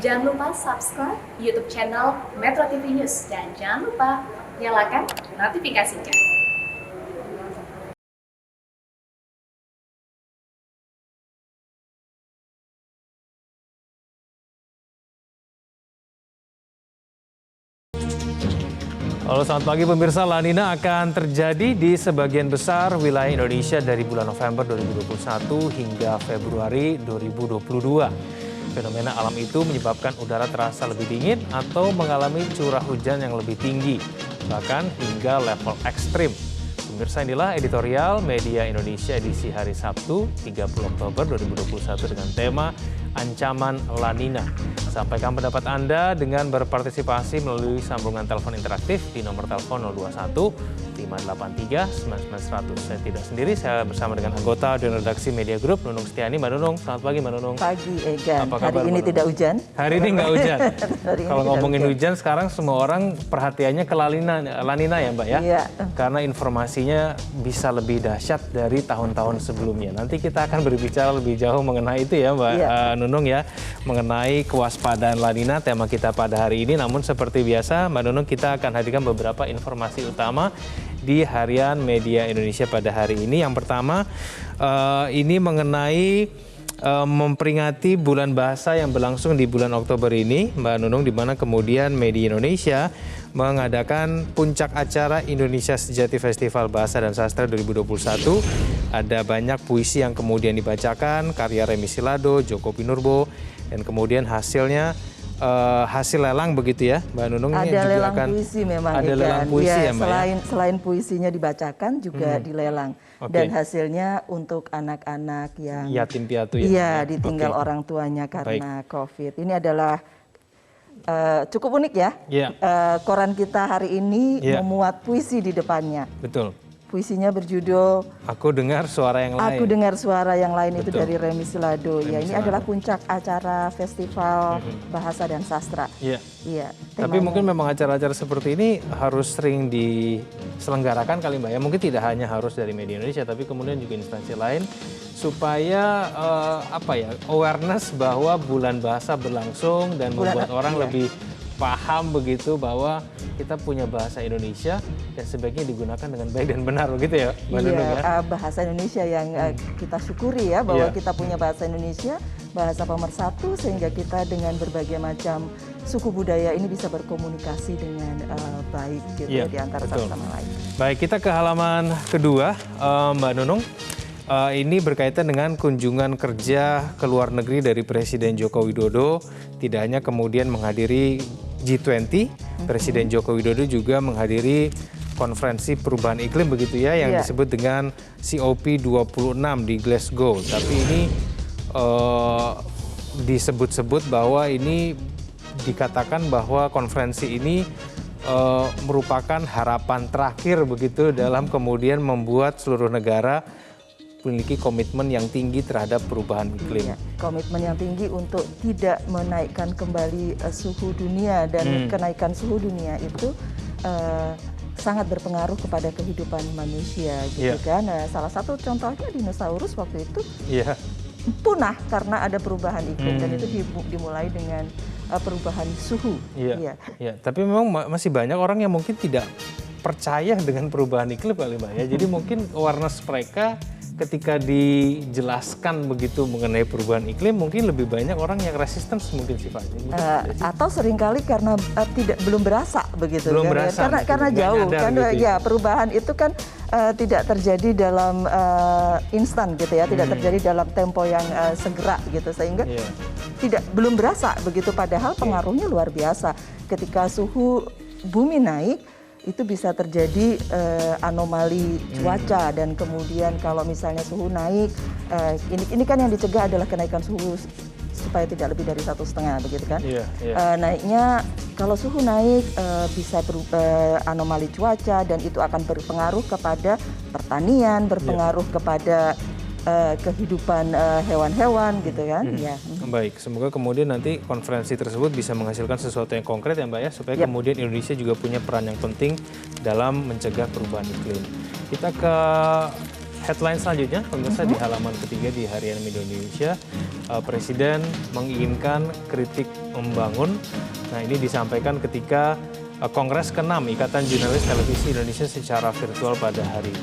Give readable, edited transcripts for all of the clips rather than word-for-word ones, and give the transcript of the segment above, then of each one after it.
Jangan lupa subscribe YouTube channel Metro TV News dan jangan lupa nyalakan notifikasinya. Halo, selamat pagi pemirsa. La Nina akan terjadi di sebagian besar wilayah Indonesia dari bulan November 2021 hingga Februari 2022. Fenomena alam itu menyebabkan udara terasa lebih dingin atau mengalami curah hujan yang lebih tinggi, bahkan hingga level ekstrim. Pemirsa, inilah editorial Media Indonesia edisi hari Sabtu 30 Oktober 2021 dengan tema Ancaman La Nina. Sampaikan pendapat Anda dengan berpartisipasi melalui sambungan telepon interaktif di nomor telepon 021 583 99100. Saya tidak sendiri, saya bersama dengan anggota dan redaksi Media Group, Nunung Setiani. Mbak Nunung, selamat pagi Mbak Nunung. Pagi Egan, Apa kabar, hari ini tidak hujan? Hari ini nggak hujan. Kalau ngomongin hujan. sekarang semua orang perhatiannya ke La Nina ya Mbak ya? Iya. Karena informasinya bisa lebih dahsyat dari tahun-tahun sebelumnya. Nanti kita akan berbicara lebih jauh mengenai itu ya Mbak Nunung ya. Mengenai kewaspadaan La Nina, tema kita pada hari ini. Namun seperti biasa Mbak Nunung, kita akan hadirkan beberapa informasi utama di harian Media Indonesia pada hari ini. Yang pertama ini mengenai memperingati bulan bahasa yang berlangsung di bulan Oktober ini, Mbak Nunung, di mana kemudian Media Indonesia mengadakan puncak acara Indonesia Sejati Festival Bahasa dan Sastra 2021. Ada banyak puisi yang kemudian dibacakan, karya Remi Silado, Joko Pinurbo, dan kemudian hasilnya hasil lelang begitu ya, Mbak Nunung. Ada lelang puisi memang. Ada lelang puisi ya Mbak ya? Selain puisinya dibacakan juga dilelang. Dan hasilnya untuk anak-anak yang yatim piatu ya? Iya, ditinggal orang tuanya karena COVID. Ini adalah cukup unik ya. Koran kita hari ini memuat puisi di depannya. Betul. Puisinya berjudul Aku Dengar Suara Yang Lain. Aku Dengar Suara Yang Lain. Itu Betul. dari Remi Silado. Ya, ini adalah puncak acara Festival Bahasa dan Sastra. Iya. Iya. Tapi mungkin memang acara-acara seperti ini harus sering diselenggarakan kali Mbak ya. Mungkin tidak hanya harus dari Media Indonesia, tapi kemudian juga instansi lain supaya awareness bahwa bulan bahasa berlangsung dan membuat orang lebih paham begitu bahwa kita punya bahasa Indonesia dan sebaiknya digunakan dengan baik dan benar begitu ya Mbak Nunung ya. Bahasa Indonesia yang kita syukuri ya bahwa kita punya bahasa Indonesia, bahasa pemersatu, sehingga kita dengan berbagai macam suku budaya ini bisa berkomunikasi dengan baik gitu di antara satu sama lain. Baik, kita ke halaman kedua Mbak Nunung. Ini berkaitan dengan kunjungan kerja ke luar negeri dari Presiden Joko Widodo. Tidak hanya kemudian menghadiri G20, Presiden Joko Widodo juga menghadiri konferensi perubahan iklim begitu ya, yang disebut dengan COP26 di Glasgow. Tapi ini disebut-sebut bahwa ini dikatakan bahwa konferensi ini merupakan harapan terakhir begitu dalam kemudian membuat seluruh negara memiliki komitmen yang tinggi terhadap perubahan iklim. Komitmen yang tinggi untuk tidak menaikkan kembali suhu dunia, dan kenaikan suhu dunia itu sangat berpengaruh kepada kehidupan manusia gitu kan. Salah satu contohnya dinosaurus waktu itu punah karena ada perubahan iklim, dan itu dimulai dengan perubahan suhu. Tapi memang masih banyak orang yang mungkin tidak percaya dengan perubahan iklim kali Mbak ya. Jadi mungkin awareness mereka ketika dijelaskan begitu mengenai perubahan iklim, mungkin lebih banyak orang yang resistance mungkin sifatnya. Atau seringkali karena belum berasa begitu. Belum berasa. Karena jauh kan gitu. Perubahan itu kan tidak terjadi dalam instan gitu ya, tidak terjadi dalam tempo yang segera gitu, sehingga belum berasa begitu, padahal pengaruhnya luar biasa. Ketika suhu bumi naik, itu bisa terjadi anomali cuaca, dan kemudian kalau misalnya suhu naik, ini kan yang dicegah adalah kenaikan suhu supaya tidak lebih dari 1,5 begitu kan. Naiknya, kalau suhu naik bisa anomali cuaca, dan itu akan berpengaruh kepada pertanian, berpengaruh kepada kehidupan hewan-hewan gitu kan. Baik, semoga kemudian nanti konferensi tersebut bisa menghasilkan sesuatu yang konkret ya Mbak ya, supaya kemudian Indonesia juga punya peran yang penting dalam mencegah perubahan iklim. Kita ke headline selanjutnya, pemirsa, di halaman ketiga di Harian Media Indonesia, Presiden menginginkan kritik membangun. Nah, ini disampaikan ketika Kongres ke-6 Ikatan Jurnalis Televisi Indonesia secara virtual pada hari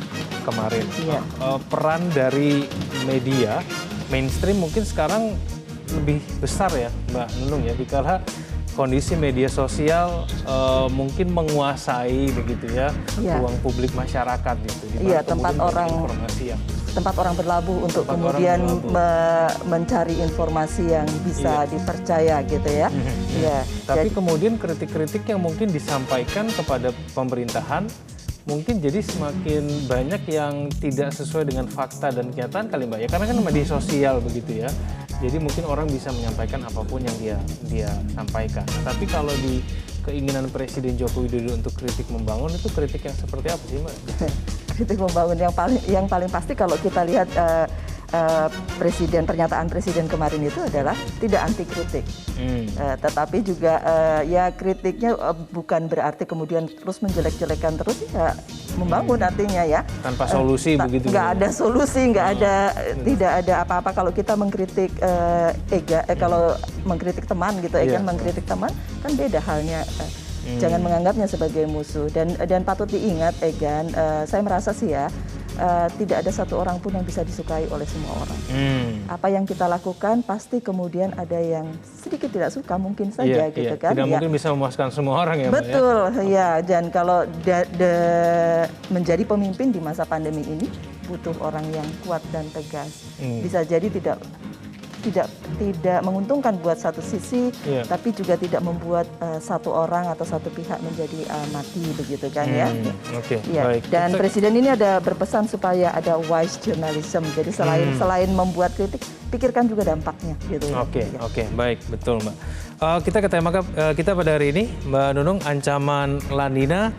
kemarin. Iya. Peran dari media mainstream mungkin sekarang lebih besar ya, Mbak Nunung ya, dikala kondisi media sosial mungkin menguasai begitu ya, ruang publik masyarakat gitu. Iya, tempat orang berlabuh untuk kemudian mencari informasi yang bisa dipercaya gitu ya. Iya. Tapi kemudian kritik-kritik yang mungkin disampaikan kepada pemerintahan mungkin jadi semakin banyak yang tidak sesuai dengan fakta dan kenyataan kali, Mbak ya, karena kan media sosial begitu ya. Jadi mungkin orang bisa menyampaikan apapun yang dia sampaikan. Tapi kalau di keinginan Presiden Joko Widodo untuk kritik membangun, itu kritik yang seperti apa sih, Mbak? Kritik membangun yang paling pasti kalau kita lihat pernyataan Presiden kemarin itu adalah tidak anti kritik, tetapi juga ya kritiknya bukan berarti kemudian terus menjelek-jelekan terus, ya membangun artinya ya. Tanpa solusi begitu. Nggak ada solusi, tidak ada apa-apa kalau kita mengkritik kalau mengkritik teman gitu, Egan mengkritik teman kan beda halnya. Jangan menganggapnya sebagai musuh, dan patut diingat, Egan, saya merasa sih ya, tidak ada satu orang pun yang bisa disukai oleh semua orang. Apa yang kita lakukan pasti kemudian ada yang sedikit tidak suka, mungkin saja gitu kan. Tidak mungkin bisa memuaskan semua orang ya, Mbak. Betul, ya. Dan kalau menjadi pemimpin di masa pandemi ini butuh orang yang kuat dan tegas. Bisa jadi tidak menguntungkan buat satu sisi, tapi juga tidak membuat satu orang atau satu pihak menjadi mati begitu kan ya. Baik. Dan Presiden ini ada berpesan supaya ada wise journalism. Jadi selain membuat kritik, pikirkan juga dampaknya gitu. Oke, baik, betul, Mbak. Kita ke tema kita pada hari ini, Mbak Nunung, ancaman La Nina.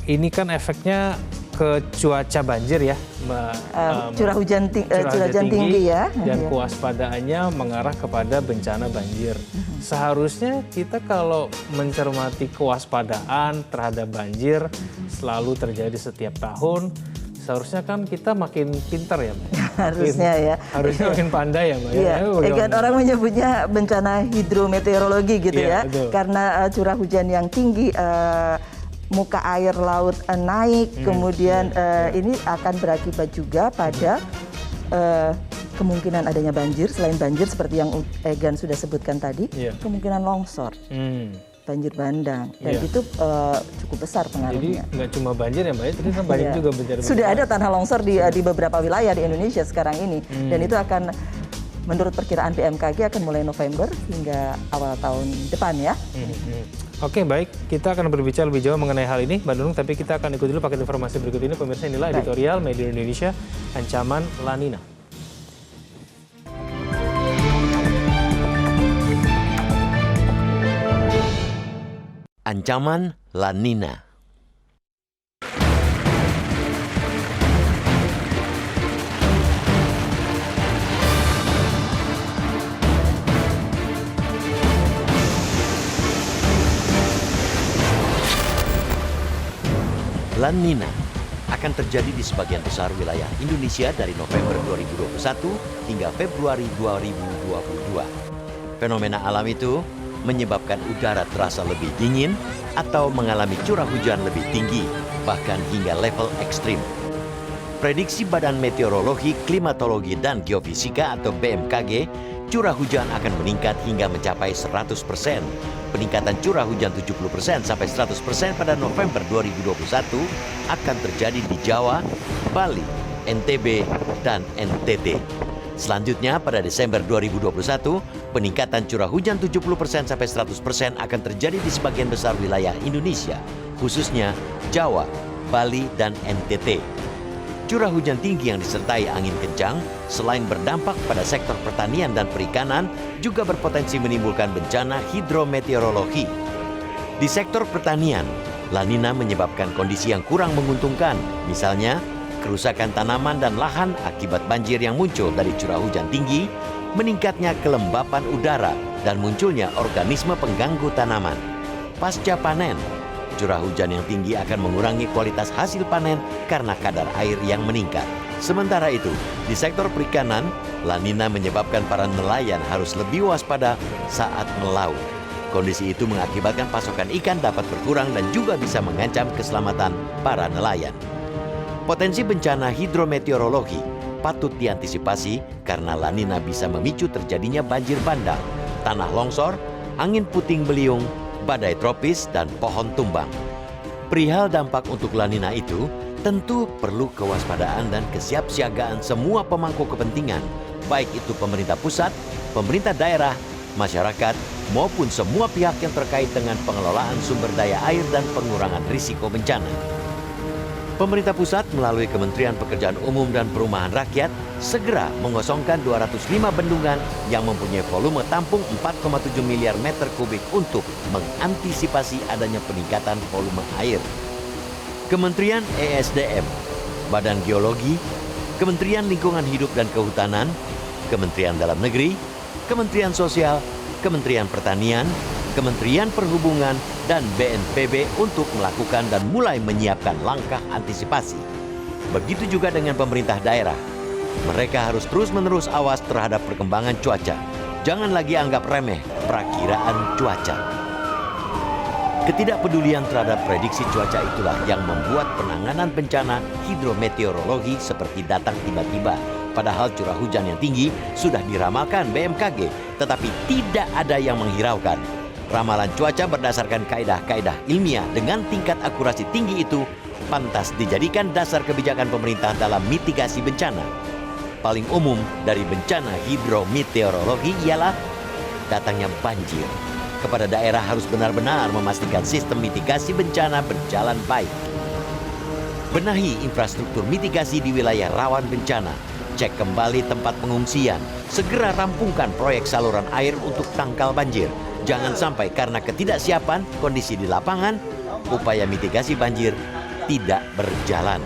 Ini kan efeknya ke cuaca banjir ya, Mbak. Curah hujan tinggi ya. Dan kewaspadaannya mengarah kepada bencana banjir. Seharusnya kita kalau mencermati kewaspadaan terhadap banjir selalu terjadi setiap tahun, seharusnya kan kita makin pintar ya, Mbak. Harusnya ya. Harusnya makin pandai ya, Mbak. Kan orang menyebutnya bencana hidrometeorologi gitu ya. Betul. Karena curah hujan yang tinggi, muka air laut naik, kemudian ini akan berakibat juga pada kemungkinan adanya banjir. Selain banjir seperti yang Egan sudah sebutkan tadi, kemungkinan longsor, banjir bandang, dan itu cukup besar pengaruhnya. Jadi nggak cuma banjir ya, Mbak, itu kan banyak juga bencana. Sudah ada tanah longsor di beberapa wilayah di Indonesia sekarang ini, dan itu akan, menurut perkiraan BMKG, akan mulai November hingga awal tahun depan ya. Oke, baik. Kita akan berbicara lebih jauh mengenai hal ini, Mbak Nunung, tapi kita akan ikut dulu paket informasi berikut ini. Pemirsa, inilah editorial Media Indonesia, ancaman La Nina. Ancaman La Nina. La Nina akan terjadi di sebagian besar wilayah Indonesia dari November 2021 hingga Februari 2022. Fenomena alam itu menyebabkan udara terasa lebih dingin atau mengalami curah hujan lebih tinggi, bahkan hingga level ekstrim. Prediksi Badan Meteorologi, Klimatologi, dan Geofisika atau BMKG, curah hujan akan meningkat hingga mencapai 100%. Peningkatan curah hujan 70% sampai 100% pada November 2021 akan terjadi di Jawa, Bali, NTB, dan NTT. Selanjutnya pada Desember 2021, peningkatan curah hujan 70% sampai 100% akan terjadi di sebagian besar wilayah Indonesia, khususnya Jawa, Bali, dan NTT. Curah hujan tinggi yang disertai angin kencang selain berdampak pada sektor pertanian dan perikanan juga berpotensi menimbulkan bencana hidrometeorologi. Di sektor pertanian, La Nina menyebabkan kondisi yang kurang menguntungkan, misalnya kerusakan tanaman dan lahan akibat banjir yang muncul dari curah hujan tinggi, meningkatnya kelembapan udara, dan munculnya organisme pengganggu tanaman. Pasca panen, Curah hujan yang tinggi akan mengurangi kualitas hasil panen karena kadar air yang meningkat. Sementara itu, di sektor perikanan, La Nina menyebabkan para nelayan harus lebih waspada saat melaut. Kondisi itu mengakibatkan pasokan ikan dapat berkurang dan juga bisa mengancam keselamatan para nelayan. Potensi bencana hidrometeorologi patut diantisipasi karena La Nina bisa memicu terjadinya banjir bandang, tanah longsor, angin puting beliung, badai tropis, dan pohon tumbang. Perihal dampak untuk La Nina itu, tentu perlu kewaspadaan dan kesiapsiagaan semua pemangku kepentingan, baik itu pemerintah pusat, pemerintah daerah, masyarakat, maupun semua pihak yang terkait dengan pengelolaan sumber daya air dan pengurangan risiko bencana. Pemerintah pusat melalui Kementerian Pekerjaan Umum dan Perumahan Rakyat segera mengosongkan 205 bendungan yang mempunyai volume tampung 4,7 miliar meter kubik untuk mengantisipasi adanya peningkatan volume air. Kementerian ESDM, Badan Geologi, Kementerian Lingkungan Hidup dan Kehutanan, Kementerian Dalam Negeri, Kementerian Sosial, Kementerian Pertanian, Kementerian Perhubungan, dan BNPB untuk melakukan dan mulai menyiapkan langkah antisipasi. Begitu juga dengan pemerintah daerah. Mereka harus terus-menerus awas terhadap perkembangan cuaca. Jangan lagi anggap remeh perakiraan cuaca. Ketidakpedulian terhadap prediksi cuaca itulah yang membuat penanganan bencana hidrometeorologi seperti datang tiba-tiba. Padahal curah hujan yang tinggi sudah diramalkan BMKG, tetapi tidak ada yang menghiraukan. Ramalan cuaca berdasarkan kaedah-kaedah ilmiah dengan tingkat akurasi tinggi itu pantas dijadikan dasar kebijakan pemerintah dalam mitigasi bencana. Paling umum dari bencana hidrometeorologi ialah datangnya banjir. Kepada daerah harus benar-benar memastikan sistem mitigasi bencana berjalan baik. Benahi infrastruktur mitigasi di wilayah rawan bencana. Cek kembali tempat pengungsian. Segera rampungkan proyek saluran air untuk tangkal banjir. Jangan sampai karena ketidaksiapan kondisi di lapangan, upaya mitigasi banjir tidak berjalan.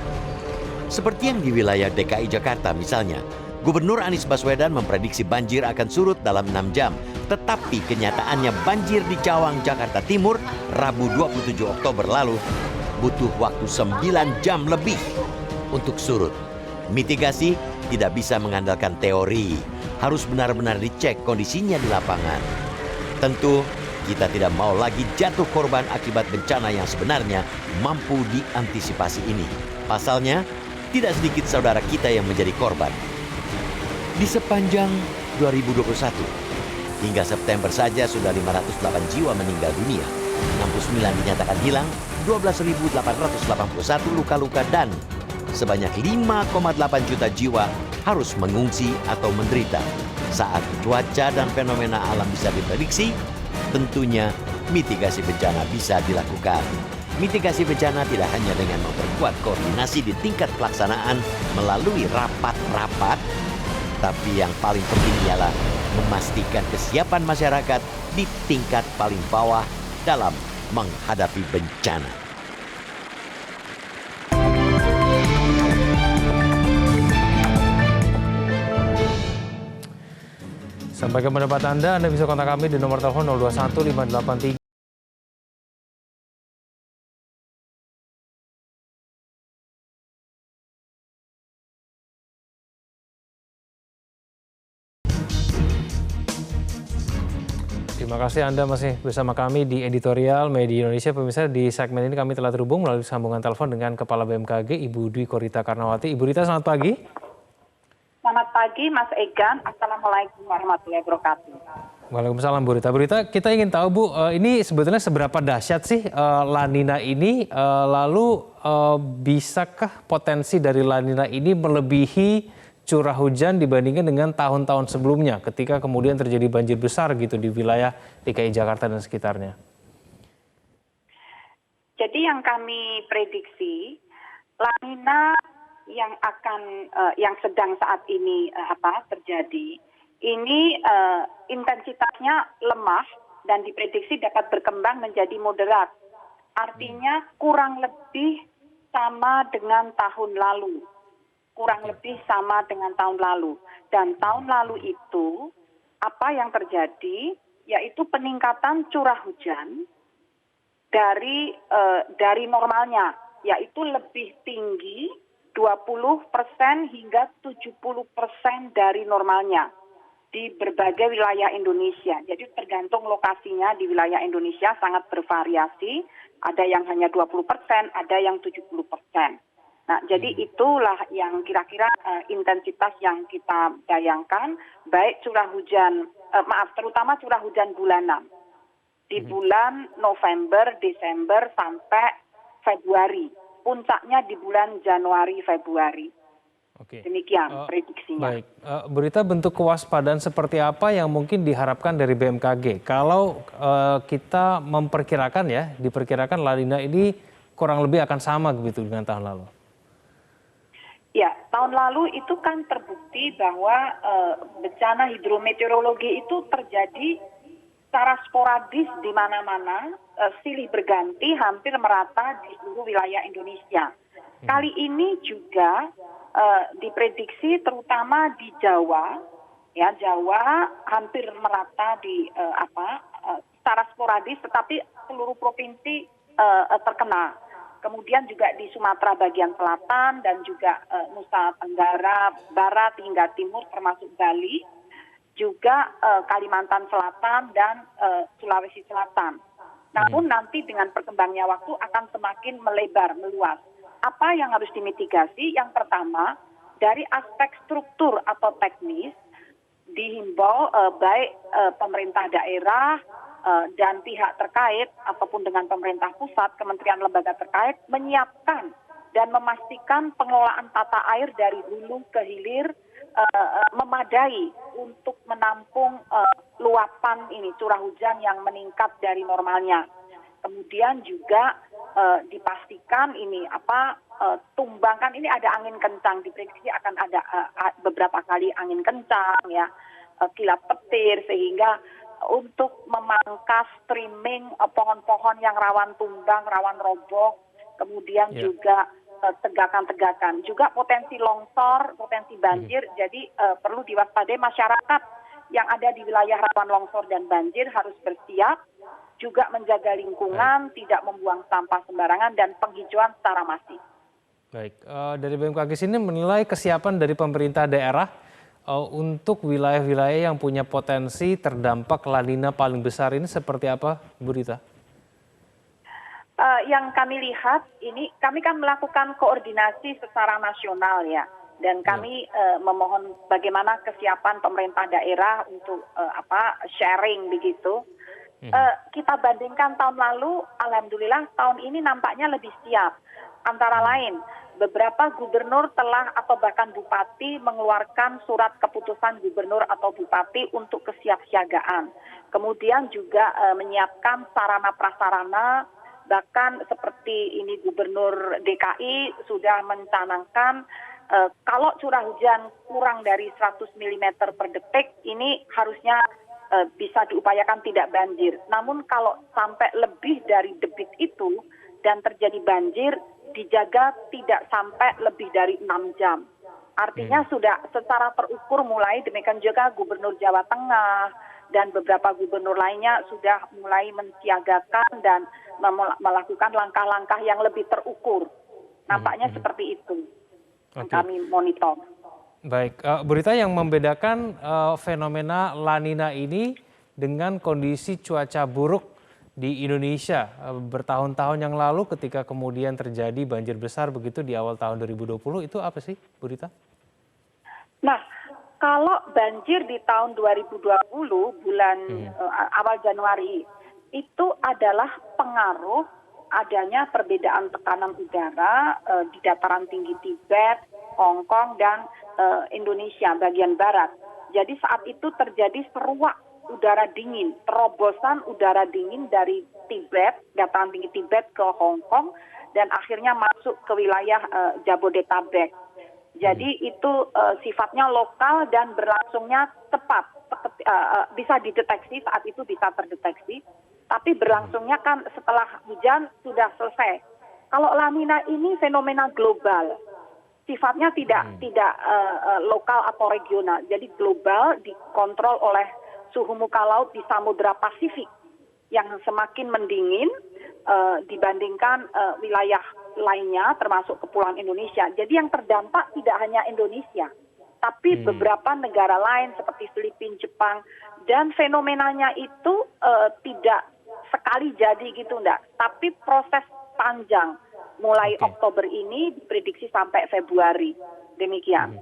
Seperti yang di wilayah DKI Jakarta misalnya, Gubernur Anies Baswedan memprediksi banjir akan surut dalam 6 jam. Tetapi kenyataannya banjir di Cawang, Jakarta Timur, Rabu 27 Oktober lalu, butuh waktu 9 jam lebih untuk surut. Mitigasi tidak bisa mengandalkan teori, harus benar-benar dicek kondisinya di lapangan. Tentu, kita tidak mau lagi jatuh korban akibat bencana yang sebenarnya mampu diantisipasi ini. Pasalnya, tidak sedikit saudara kita yang menjadi korban. Di sepanjang 2021, hingga September saja sudah 508 jiwa meninggal dunia, 69 dinyatakan hilang, 12.881 luka-luka dan sebanyak 5,8 juta jiwa harus mengungsi atau menderita. Saat cuaca dan fenomena alam bisa diprediksi, tentunya mitigasi bencana bisa dilakukan. Mitigasi bencana tidak hanya dengan memperkuat koordinasi di tingkat pelaksanaan melalui rapat-rapat, tapi yang paling penting ialah memastikan kesiapan masyarakat di tingkat paling bawah dalam menghadapi bencana. Sampaikan pendapat Anda bisa kontak kami di nomor telepon 021 583. Terima kasih Anda masih bersama kami di Editorial Media Indonesia. Pemirsa, di segmen ini kami telah terhubung melalui sambungan telepon dengan Kepala BMKG, Ibu Dwi Korita Karnawati. Ibu Rita, selamat pagi. Selamat pagi, Mas Egan. Assalamualaikum warahmatullahi wabarakatuh. Waalaikumsalam, Bu Rita. Bu Rita, kita ingin tahu, Bu, ini sebetulnya seberapa dahsyat sih La Nina ini? Lalu bisakah potensi dari La Nina ini melebihi curah hujan dibandingkan dengan tahun-tahun sebelumnya ketika kemudian terjadi banjir besar gitu di wilayah DKI Jakarta dan sekitarnya? Jadi yang kami prediksi, La Nina yang sedang saat ini terjadi, ini intensitasnya lemah dan diprediksi dapat berkembang menjadi moderat. Artinya kurang lebih sama dengan tahun lalu. Dan tahun lalu itu apa yang terjadi? Yaitu peningkatan curah hujan dari normalnya, yaitu lebih tinggi 20% hingga 70% dari normalnya di berbagai wilayah Indonesia. Jadi tergantung lokasinya di wilayah Indonesia sangat bervariasi, ada yang hanya 20%, ada yang 70%. Nah, jadi itulah yang kira-kira intensitas yang kita bayangkan, baik terutama curah hujan bulanan di bulan November, Desember sampai Februari. Puncaknya di bulan Januari, Februari. Oke. Demikian prediksinya. Baik, Bu Rita, bentuk kewaspadaan seperti apa yang mungkin diharapkan dari BMKG? Kalau kita memperkirakan ya, diperkirakan La Nina ini kurang lebih akan sama begitu dengan tahun lalu. Ya, tahun lalu itu kan terbukti bahwa bencana hidrometeorologi itu terjadi secara sporadis di mana-mana, silih berganti, hampir merata di seluruh wilayah Indonesia. Kali ini juga diprediksi terutama di Jawa, ya Jawa hampir merata di secara sporadis, tetapi seluruh provinsi terkena. Kemudian juga di Sumatera bagian selatan dan juga Nusa Tenggara Barat hingga Timur termasuk Bali, juga Kalimantan Selatan dan Sulawesi Selatan. Namun nanti dengan berkembangnya waktu akan semakin melebar, meluas. Apa yang harus dimitigasi? Yang pertama, dari aspek struktur atau teknis, dihimbau baik pemerintah daerah dan pihak terkait ataupun dengan pemerintah pusat, kementerian lembaga terkait menyiapkan dan memastikan pengelolaan tata air dari hulu ke hilir memadai untuk menampung luapan ini curah hujan yang meningkat dari normalnya. Kemudian juga dipastikan ini tumbangkan, ini ada angin kencang, diprediksi akan ada beberapa kali angin kencang ya, kilat petir, sehingga untuk memangkas trimming pohon-pohon yang rawan tumbang, rawan roboh, kemudian juga tegakan-tegakan, juga potensi longsor, potensi banjir. Jadi perlu diwaspadai masyarakat yang ada di wilayah rawan longsor dan banjir harus bersiap, juga menjaga lingkungan, tidak membuang sampah sembarangan, dan penghijauan secara masif. Baik, dari BMKG sini menilai kesiapan dari pemerintah daerah untuk wilayah-wilayah yang punya potensi terdampak La Nina paling besar ini seperti apa, Bu Rita? Yang kami lihat ini, kami kan melakukan koordinasi secara nasional ya, dan kami memohon bagaimana kesiapan pemerintah daerah untuk sharing begitu. Kita bandingkan tahun lalu, alhamdulillah tahun ini nampaknya lebih siap. Antara lain, beberapa gubernur telah atau bahkan bupati mengeluarkan surat keputusan gubernur atau bupati untuk kesiapsiagaan. Kemudian juga menyiapkan sarana prasarana, bahkan seperti ini Gubernur DKI sudah mencanangkan kalau curah hujan kurang dari 100 mm per detik ini harusnya bisa diupayakan tidak banjir. Namun kalau sampai lebih dari debit itu dan terjadi banjir, dijaga tidak sampai lebih dari 6 jam. Artinya sudah secara terukur mulai, demikian juga Gubernur Jawa Tengah dan beberapa gubernur lainnya sudah mulai mensiagakan dan melakukan langkah-langkah yang lebih terukur. Nampaknya seperti itu yang kami monitor. Baik, Bu Rita, yang membedakan fenomena La Nina ini dengan kondisi cuaca buruk di Indonesia bertahun-tahun yang lalu ketika kemudian terjadi banjir besar begitu di awal tahun 2020, itu apa sih, Bu Rita? Nah, kalau banjir di tahun 2020 bulan awal Januari itu adalah pengaruh adanya perbedaan tekanan udara di dataran tinggi Tibet, Hong Kong, dan Indonesia bagian barat. Jadi saat itu terjadi seruak udara dingin, terobosan udara dingin dari Tibet, dataran tinggi Tibet ke Hong Kong, dan akhirnya masuk ke wilayah Jabodetabek. Jadi itu sifatnya lokal dan berlangsungnya cepat, bisa dideteksi, saat itu bisa terdeteksi, tapi berlangsungnya kan setelah hujan sudah selesai. Kalau La Nina ini fenomena global, sifatnya tidak lokal atau regional, jadi global, dikontrol oleh suhu muka laut di Samudra Pasifik yang semakin mendingin, dibandingkan wilayah lainnya termasuk Kepulauan Indonesia. Jadi yang terdampak tidak hanya Indonesia, tapi beberapa negara lain seperti Filipina, Jepang, dan fenomenanya itu tidak sekali jadi gitu enggak, tapi proses panjang mulai Oktober ini diprediksi sampai Februari. Demikian.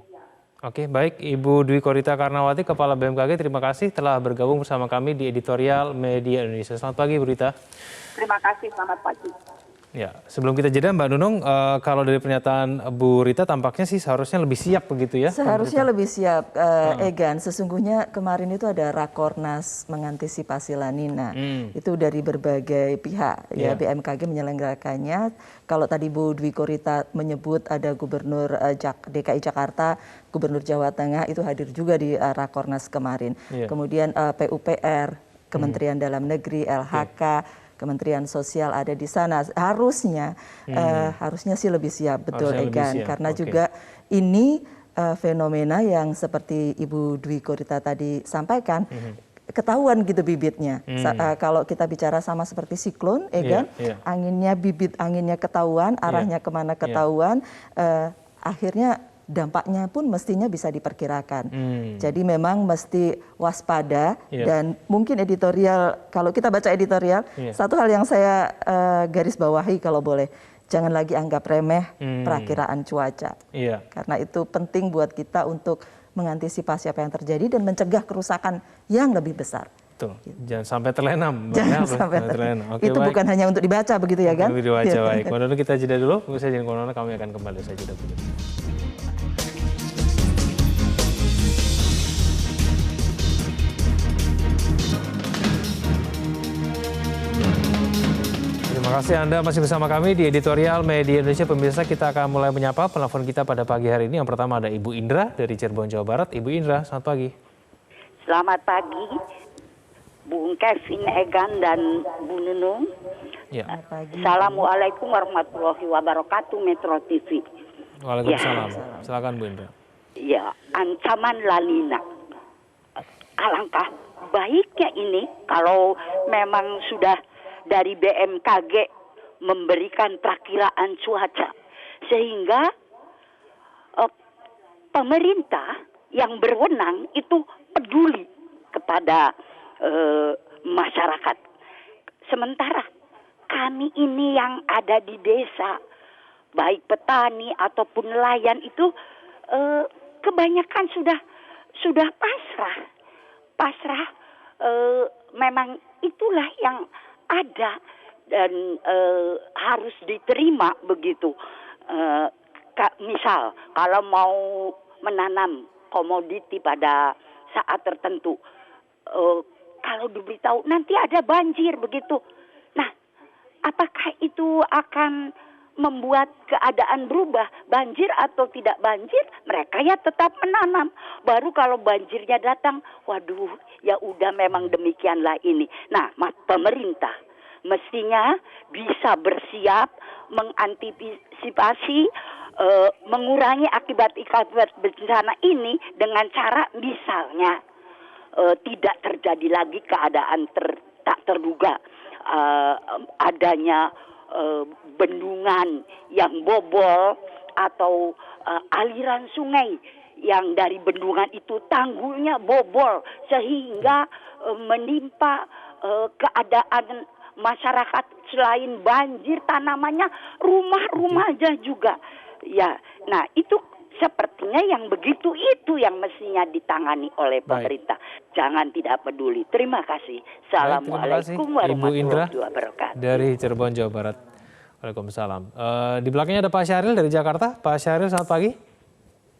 Oke, baik Ibu Dwi Korita Karnawati, Kepala BMKG, terima kasih telah bergabung bersama kami di editorial Media Indonesia. Selamat pagi, Bu Rita. Terima kasih, selamat pagi. Ya, sebelum kita jeda Mbak Nunung, kalau dari pernyataan Bu Rita tampaknya sih seharusnya lebih siap begitu ya? Seharusnya lebih siap, Egan. Sesungguhnya kemarin itu ada Rakornas mengantisipasi La Nina. Itu dari berbagai pihak, ya BMKG menyelenggarakannya. Kalau tadi Bu Dwi Korita menyebut ada Gubernur DKI Jakarta, Gubernur Jawa Tengah itu hadir juga di Rakornas kemarin. Kemudian PUPR, Kementerian Dalam Negeri, LHK, Kementerian Sosial ada di sana. Harusnya sih lebih siap, betul Egan, karena juga ini fenomena yang seperti Ibu Dwi Korita tadi sampaikan, ketahuan gitu bibitnya. Kalau kita bicara sama seperti siklon, Egan, anginnya, bibit anginnya ketahuan, arahnya kemana ketahuan, akhirnya dampaknya pun mestinya bisa diperkirakan. Jadi memang mesti waspada dan mungkin editorial, kalau kita baca editorial, satu hal yang saya garis bawahi kalau boleh, jangan lagi anggap remeh perakiraan cuaca. Karena itu penting buat kita untuk mengantisipasi apa yang terjadi dan mencegah kerusakan yang lebih besar. Betul. Jangan sampai terlena. Jangan sampai terlena. Itu baik. Bukan hanya untuk dibaca begitu ya kan? Untuk dibaca, baik. Kalau kita jeda dulu, saya jadi Corona, kami akan kembali saja dulu. Terima kasih Anda masih bersama kami di editorial Media Indonesia. Pemirsa, kita akan mulai menyapa penelpon kita pada pagi hari ini. Yang pertama ada Ibu Indra dari Cirebon, Jawa Barat. Ibu Indra, selamat pagi. Selamat pagi, Bung Kevin, Egan, dan Bu Nunung. Assalamualaikum warahmatullahi wabarakatuh, Metro TV. Waalaikumsalam. Silakan Bu Indra. Ya, ancaman La Nina. Alangkah baiknya ini kalau memang sudah dari BMKG memberikan perakiraan cuaca, sehingga pemerintah yang berwenang itu peduli kepada masyarakat. Sementara kami ini yang ada di desa, baik petani ataupun nelayan itu kebanyakan sudah pasrah. Memang itulah yang ada dan harus diterima begitu. Misal kalau mau menanam komoditi pada saat tertentu, kalau diberitahu nanti ada banjir begitu. Nah, apakah itu akan membuat keadaan berubah, banjir atau tidak banjir, mereka ya tetap menanam. Baru kalau banjirnya datang, waduh, ya udah memang demikianlah ini. Nah, pemerintah mestinya bisa bersiap mengantisipasi, mengurangi akibat bencana ini dengan cara misalnya tidak terjadi lagi keadaan tak terduga, adanya bendungan yang bobol atau aliran sungai yang dari bendungan itu tanggulnya bobol sehingga menimpa keadaan masyarakat. Selain banjir, tanamannya, rumah-rumahnya juga. Ya, nah itu sepertinya yang begitu itu yang mestinya ditangani oleh pemerintah. Jangan tidak peduli. Terima kasih. Assalamualaikum warahmatullahi wabarakatuh. Dari Cirebon, Jawa Barat. Waalaikumsalam. Di belakangnya ada Pak Syahril dari Jakarta. Pak Syahril, selamat pagi.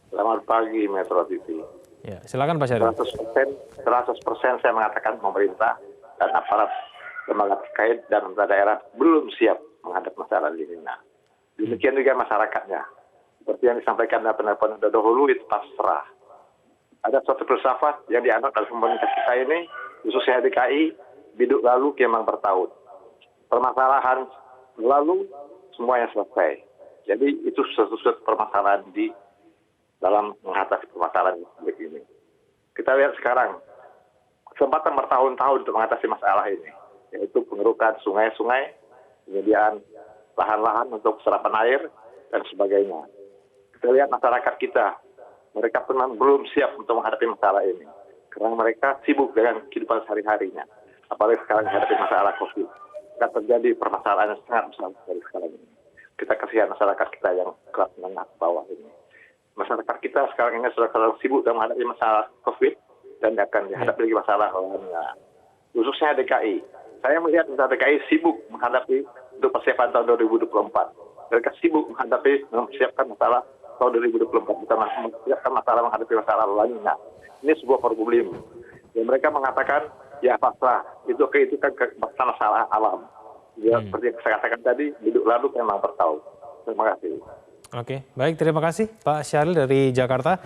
Selamat pagi, Metro TV. Ya, silakan Pak Syahril. 100% saya mengatakan pemerintah dan aparat lembaga terkait dan pemerintah daerah belum siap menghadapi masalah La Nina. Demikian juga masyarakatnya. Seperti yang disampaikan dalam penelpon dahulu, itu pasrah. Ada suatu filsafat yang dianut dalam pemerintah kita ini, khususnya DKI, biduk lalu kiamang bertahun. Permasalahan lalu semuanya selesai. Jadi itu suatu permasalahan di dalam mengatasi permasalahan ini. Kita lihat sekarang, kesempatan bertahun-tahun untuk mengatasi masalah ini, yaitu pengerukan sungai-sungai, penyediaan lahan-lahan untuk serapan air dan sebagainya. Kita lihat masyarakat kita, mereka memang belum siap untuk menghadapi masalah ini. Karena mereka sibuk dengan kehidupan sehari-harinya. Apalagi sekarang menghadapi masalah COVID. Dan terjadi permasalahan yang sangat besar dari sekarang ini. Kita kasihan masyarakat kita yang kelas menengah ke bawah ini. Masyarakat kita sekarang ini sudah terlalu sibuk dalam menghadapi masalah COVID dan akan dihadapi lagi masalah lainnya. Khususnya DKI. Saya melihat misalnya DKI sibuk menghadapi untuk persiapan tahun 2024. Mereka sibuk mempersiapkan masalah tahun 2024. Kita mempersiapkan masalah menghadapi masalah lainnya. Ini sebuah problem. Dan mereka mengatakan, ya pasrah, itu kan masalah alam. Ya, seperti yang saya katakan tadi, hidup lalu memang bertahu. Terima kasih. Oke, baik, terima kasih Pak Syahril dari Jakarta.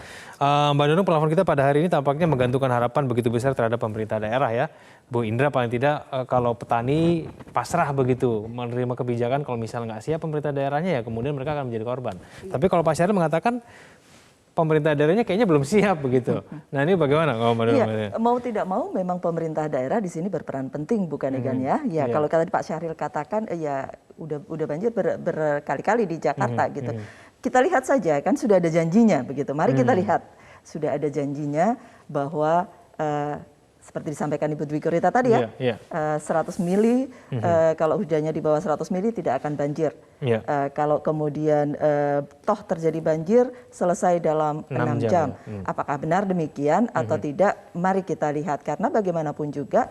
Mbak Nunung, pelapor kita pada hari ini tampaknya menggantungkan harapan begitu besar terhadap pemerintah daerah ya. Bu Indra paling tidak kalau petani pasrah begitu menerima kebijakan, kalau misalnya nggak siap pemerintah daerahnya ya kemudian mereka akan menjadi korban. Tapi kalau Pak Syahril mengatakan pemerintah daerahnya kayaknya belum siap begitu. Nah ini bagaimana kalau Mbak Nunung? Iya, mau tidak mau memang pemerintah daerah di sini berperan penting bukan Egan ya. Ya kalau tadi Pak Syahril katakan ya udah banjir berkali-kali di Jakarta gitu. Kita lihat saja kan sudah ada janjinya begitu. Mari kita lihat sudah ada janjinya bahwa seperti disampaikan Ibu Dwi Korita tadi ya, 100 mili kalau hujannya di bawah 100 mili tidak akan banjir. Kalau kemudian toh terjadi banjir selesai dalam 6 jam. Apakah benar demikian atau tidak? Mari kita lihat karena bagaimanapun juga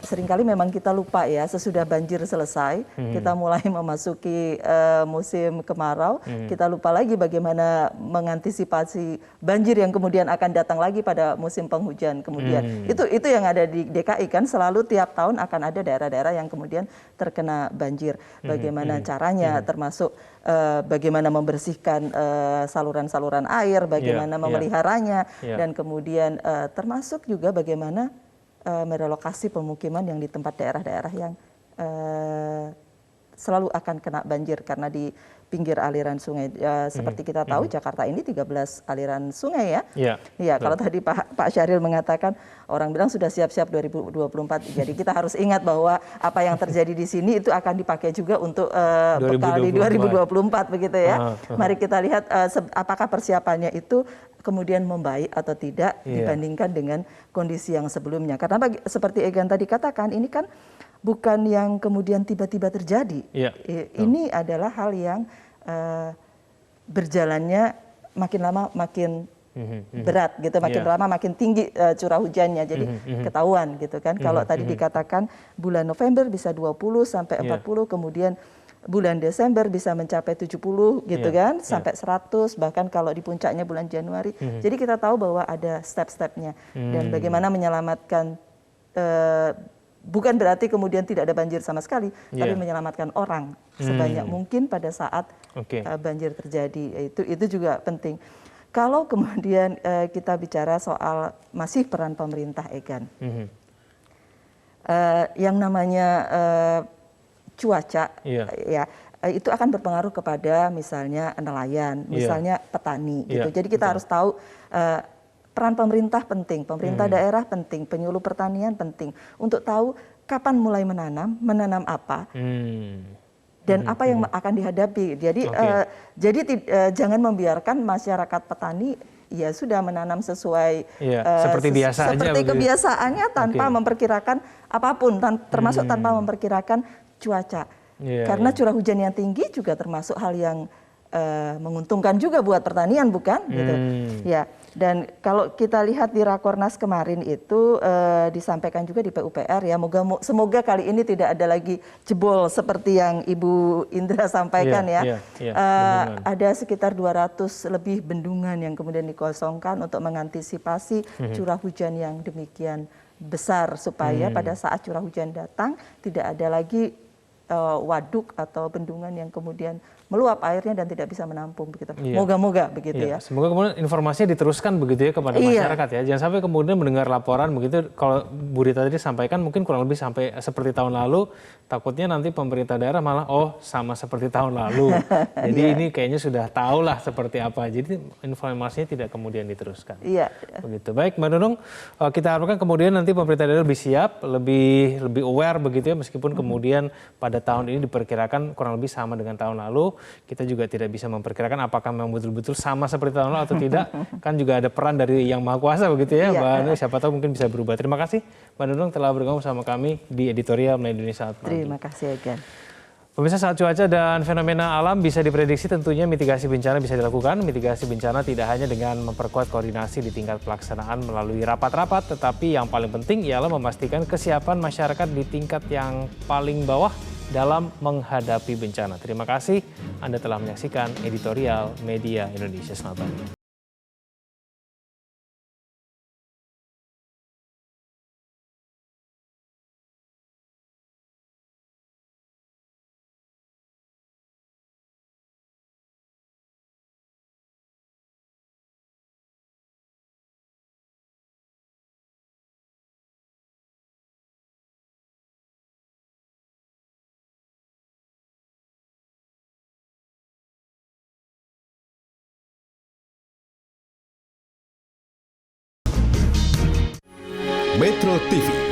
seringkali memang kita lupa ya sesudah banjir selesai kita mulai memasuki musim kemarau, kita lupa lagi bagaimana mengantisipasi banjir yang kemudian akan datang lagi pada musim penghujan kemudian. Itu yang ada di DKI kan selalu tiap tahun akan ada daerah-daerah yang kemudian terkena banjir. Bagaimana caranya termasuk bagaimana membersihkan saluran-saluran air, bagaimana memeliharanya dan kemudian termasuk juga bagaimana merelokasi pemukiman yang di tempat daerah-daerah yang selalu akan kena banjir karena di pinggir aliran sungai. Seperti kita tahu Jakarta ini 13 aliran sungai ya. Iya, kalau tadi Pak Syahril mengatakan orang bilang sudah siap-siap 2024. Jadi kita harus ingat bahwa apa yang terjadi di sini itu akan dipakai juga untuk bekal di 2024 begitu ya. Mari kita lihat apakah persiapannya itu kemudian membaik atau tidak dibandingkan dengan kondisi yang sebelumnya. Karena seperti Egan tadi katakan, ini kan bukan yang kemudian tiba-tiba terjadi. Ini adalah hal yang berjalannya makin lama makin berat gitu, makin lama makin tinggi curah hujannya. Jadi ketahuan gitu kan. Kalau tadi dikatakan bulan November bisa 20 sampai 40, kemudian bulan Desember bisa mencapai 70 gitu kan, sampai 100, bahkan kalau di puncaknya bulan Januari. Jadi kita tahu bahwa ada step-stepnya dan bagaimana menyelamatkan, bukan berarti kemudian tidak ada banjir sama sekali, tapi menyelamatkan orang sebanyak mungkin pada saat banjir terjadi. Itu juga penting. Kalau kemudian kita bicara soal masih peran pemerintah, Egan, yang namanya cuaca ya itu akan berpengaruh kepada misalnya nelayan, misalnya petani gitu. Jadi kita harus tahu peran pemerintah penting, pemerintah daerah penting, penyuluh pertanian penting untuk tahu kapan mulai menanam apa. Dan apa yang akan dihadapi. Jadi jangan membiarkan masyarakat petani ya sudah menanam sesuai seperti biasa seperti aja, kebiasaannya tanpa memperkirakan apapun, termasuk tanpa memperkirakan cuaca. Karena curah hujan yang tinggi juga termasuk hal yang menguntungkan juga buat pertanian, bukan? Gitu. Ya. Dan kalau kita lihat di Rakornas kemarin itu disampaikan juga di PUPR ya, semoga kali ini tidak ada lagi jebol seperti yang Ibu Indra sampaikan ada sekitar 200 lebih bendungan yang kemudian dikosongkan untuk mengantisipasi curah hujan yang demikian besar supaya pada saat curah hujan datang tidak ada lagi waduk atau bendungan yang kemudian meluap airnya dan tidak bisa menampung begitu. Moga-moga begitu ya. Semoga kemudian informasinya diteruskan begitu ya kepada masyarakat ya. Jangan sampai kemudian mendengar laporan begitu, kalau Bu Rita tadi sampaikan mungkin kurang lebih sampai seperti tahun lalu, takutnya nanti pemerintah daerah malah sama seperti tahun lalu. Jadi ini kayaknya sudah tahu lah seperti apa. Jadi informasinya tidak kemudian diteruskan. Begitu. Baik Mbak Nunung, kita harapkan kemudian nanti pemerintah daerah lebih siap, lebih aware begitu ya, meskipun kemudian pada pada tahun ini diperkirakan kurang lebih sama dengan tahun lalu. Kita juga tidak bisa memperkirakan apakah memang betul-betul sama seperti tahun lalu atau tidak. Kan juga ada peran dari Yang Maha Kuasa begitu ya, Mbak Nunung. Siapa tahu mungkin bisa berubah. Terima kasih Mbak Nunung telah bergabung sama kami di editorial Media Indonesia Saat Pagi. Terima kasih, Egan. Pemirsa, saat cuaca dan fenomena alam bisa diprediksi, tentunya mitigasi bencana bisa dilakukan. Mitigasi bencana tidak hanya dengan memperkuat koordinasi di tingkat pelaksanaan melalui rapat-rapat, tetapi yang paling penting ialah memastikan kesiapan masyarakat di tingkat yang paling bawah dalam menghadapi bencana. Terima kasih Anda telah menyaksikan editorial Media Indonesia. Selamat pagi. Metro TV